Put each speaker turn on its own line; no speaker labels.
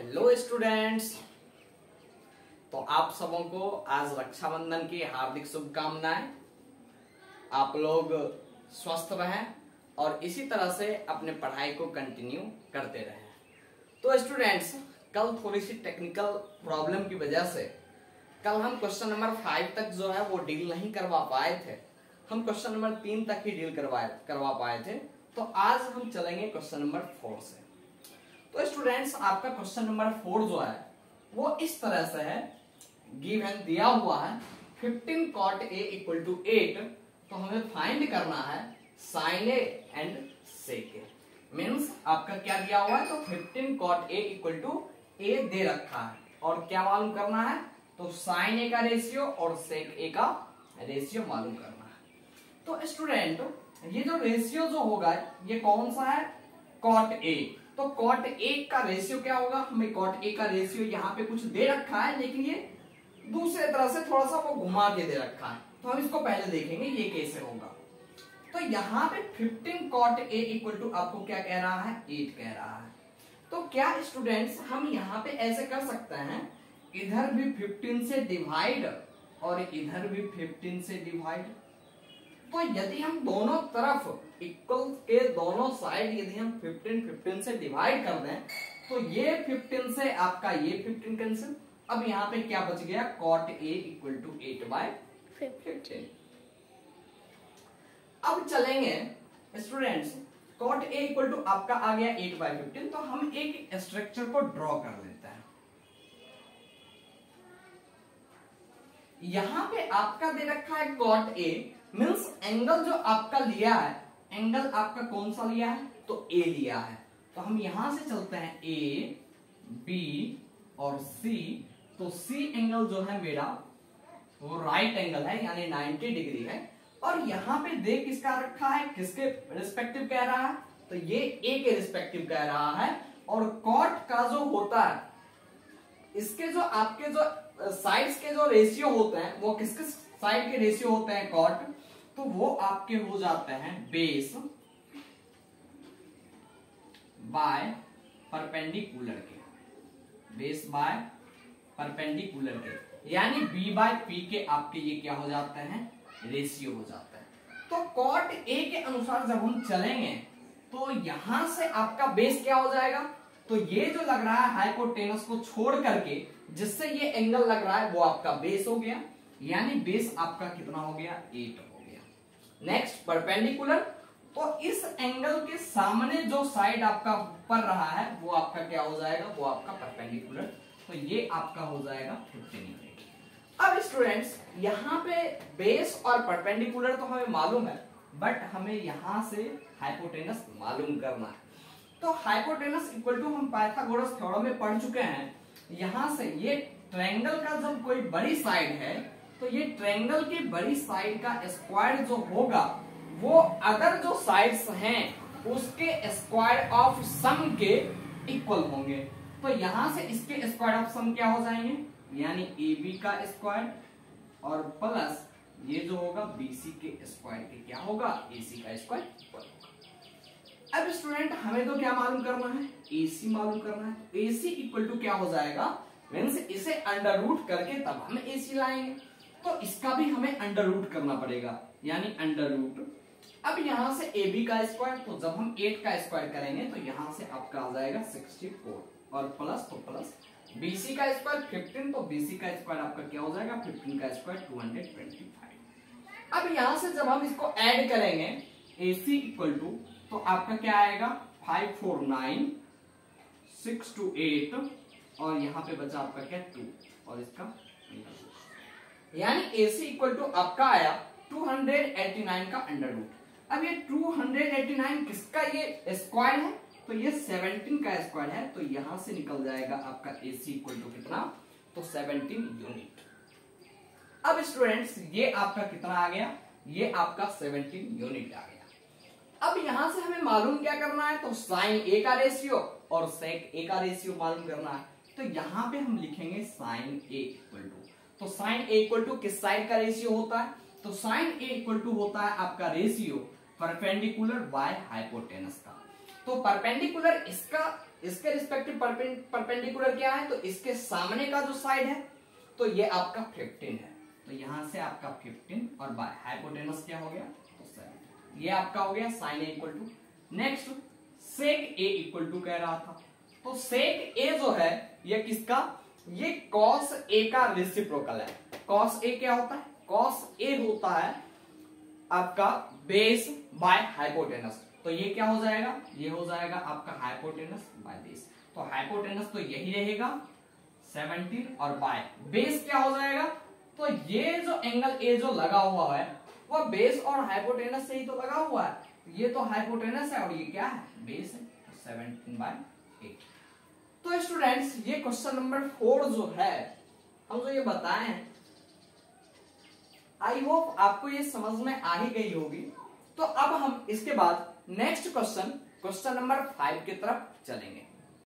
Hello students. तो आप सबों को आज रक्षाबंधन की हार्दिक शुभकामनाएं। आप लोग स्वस्थ रहें और इसी तरह से अपने पढ़ाई को कंटिन्यू करते रहें। तो स्टूडेंट्स, कल थोड़ी सी टेक्निकल प्रॉब्लम की वजह से कल हम क्वेश्चन नंबर 5 तक जो है वो डील नहीं करवा पाए थे। हम क्वेश्चन नंबर 3 तक ही डील करवा पाए थे। तो आज हम चलेंगे क्वेश्चन नंबर 4 से। तो स्टूडेंट्स, आपका क्वेश्चन नंबर 4 जो है वो इस तरह से है, गिवन दिया हुआ है 15 cot a इक्वल टू 8। तो हमें फाइंड करना है sin a and sec a। Means आपका क्या दिया हुआ है, तो 15 cot a equal to a दे रखा है और क्या मालूम करना है, तो sin a का रेशियो और sec a का रेशियो मालूम करना है। तो स्टूडेंट, ये जो रेशियो जो होगा ये कौन सा है, cot a। तो cot a का रेशियो क्या होगा, हमें cot a का रेशियो यहाँ पे कुछ दे रखा है, लेकिन ये दूसरे तरह से थोड़ा सा वो घुमा के दे रखा है। तो हम इसको पहले देखेंगे ये कैसे होगा। तो यहाँ पे 15 cot a इक्वल टू आपको क्या कह रहा है, 8 कह रहा है। तो क्या स्टूडेंट्स, हम यहाँ पे ऐसे कर सकते हैं, इधर भी 15 से डिवाइड और इधर भी 15 से डिवाइड। तो यदि हम दोनों तरफ इक्वल के दोनों साइड यदि हम 15 से डिवाइड कर दें तो ये 15 से आपका ये 15 कैंसिल। अब यहाँ पे क्या बच गया, cot a इक्वल टू 8/15। अब चलेंगे students, cot a equal to आपका आ गया 8/15। तो हम एक स्ट्रक्चर को ड्रॉ कर लेते हैं। यहां पे आपका दे रखा है cot a, मीन्स एंगल जो आपका लिया है, एंगल आपका कौन सा लिया है, तो a लिया है। तो हम यहां से चलते हैं a, b और c। तो c एंगल जो है मेरा वो राइट एंगल है, यानी 90 डिग्री है। और यहाँ पे देख किसका रखा है, किसके रिस्पेक्टिव कह रहा है, तो ये a के रिस्पेक्टिव कह रहा है। और cot का जो होता है, इसके जो आपके जो साइड्स के जो रेशियो होते हैं वो किसके साइड के रेशियो होते हैं, cot। तो वो आपके हो जाते हैं बेस बाय परपेंडिकुलर के, बेस बाय परपेंडिकुलर के, यानी b बाय p के आपके ये क्या हो जाते हैं, रेशियो हो जाता है। तो cot a के अनुसार जब हम चलेंगे तो यहां से आपका बेस क्या हो जाएगा, तो ये जो लग रहा है हाइपोटेनस को छोड़ करके जिससे ये एंगल लग रहा है वो आपका बेस हो गया, यानी बेस आपका कितना हो गया, 8 हो गया। नेक्स्ट परपेंडिकुलर, तो इस एंगल के सामने जो साइड आपका ऊपर रहा है वो आपका क्या हो जाएगा, वो आपका परपेंडिकुलर। तो ये आपका हो जाएगा 15 यूनिट। अब स्टूडेंट्स, यहाँ पे बेस और परपेंडिकुलर तो हमें मालूम है, बट हमें यहां से हाइपोटेनस मालूम करना है। तो हाइपोटेनस इक्वल टू हम पाइथागोरस थ्योरम में पढ़ चुके हैं। यहां से ये ट्रायंगल का जब कोई बड़ी साइड है तो ये ट्रायंगल की बड़ी साइड का स्क्वायर जो होगा वो अदर जो साइड्स हैं उसके स्क्वायर ऑफ सम के इक्वल होंगे। तो यहां से इसके स्क्वायर ऑफ सम क्या हो जाएंगे, यानी AB का स्क्वायर और प्लस ये जो होगा BC के स्क्वायर के क्या होगा, AC का स्क्वायर। अब स्टूडेंट, हमें तो क्या मालूम करना है, AC मालूम करना है। तो AC इक्वल टू क्या हो जाएगा, मीन्स इसे अंडर रूट करके तब हम AC लाएंगे। तो इसका भी हमें अंडर रूट करना पड़ेगा, यानी अंडर रूट। अब यहां से AB का स्क्वायर, तो जब हम 8 का स्क्वायर करेंगे तो यहां से आपका आ जाएगा 64 और प्लस तो प्लस BC का स्क्वायर 15। तो BC का स्क्वायर आपका क्या हो जाएगा, 15 का स्क्वायर 225। अब यहां से जब हम इसको ऐड करेंगे AC इक्वल टू, तो आपका क्या आएगा 5 4 9 6 2 8 और यहाँ पे बचा आपका क्या 2 और इसका, यानी AC इक्वल टू आपका आया 289 का अंडर रूट। अब ये 289 किसका ये स्क्वायर है, तो ये 17 का स्क्वायर है। तो यहां से निकल जाएगा आपका AC इक्वल टू कितना, तो 17 यूनिट। अब स्टूडेंट्स, ये आपका कितना आ गया, ये आपका 17 यूनिट आ गया। अब यहां से हमें मालूम क्या करना है, तो sin A का रेशियो और sec A का रेशियो मालूम करना है। तो यहां पे हम लिखेंगे sin A इक्वल टू, तो sin A इक्वल टू किस साइड का रेशियो होता है, तो sin A इक्वल टू होता है आपका रेशियो परपेंडिकुलर बाय हाइपोटेनस का। तो परपेंडिकुलर इसका इसके रिस्पेक्टिव परपेंडिकुलर क्या है, तो इसके सामने का जो साइड है तो ये आपका 15 है, तो यहां से आपका 15 और बाय हाइपोटेनस क्या हो गया, तो 7। ये आपका हो गया sine a equal to. Next sec a equal to कह रहा था, तो सेक ए जो है ये किसका, ये कॉस ए का रेसिप्रोकल है। कॉस ए क्या होता है, कॉस ए होता है आपका बेस बाय हाइपोटेनस, तो ये क्या हो जाएगा, ये हो जाएगा आपका हाइपोटेनस बाय बेस। तो हाइपोटेनस तो यही रहेगा 17 और बाय बेस क्या हो जाएगा, तो ये जो एंगल ए जो लगा हुआ है वो बेस और हाइपोटेनस से ही तो लगा हुआ है, ये तो हाइपोटेनस है और ये क्या है, बेस है, तो 17/8। तो स्टूडेंट्स ये क्वेश्चन नंबर 4 जो है हम जो ये बताए हैं, आई होप आपको ये समझ में आ ही गई होगी। तो अब हम इसके बाद नेक्स्ट क्वेश्चन नंबर 5 की तरफ चलेंगे।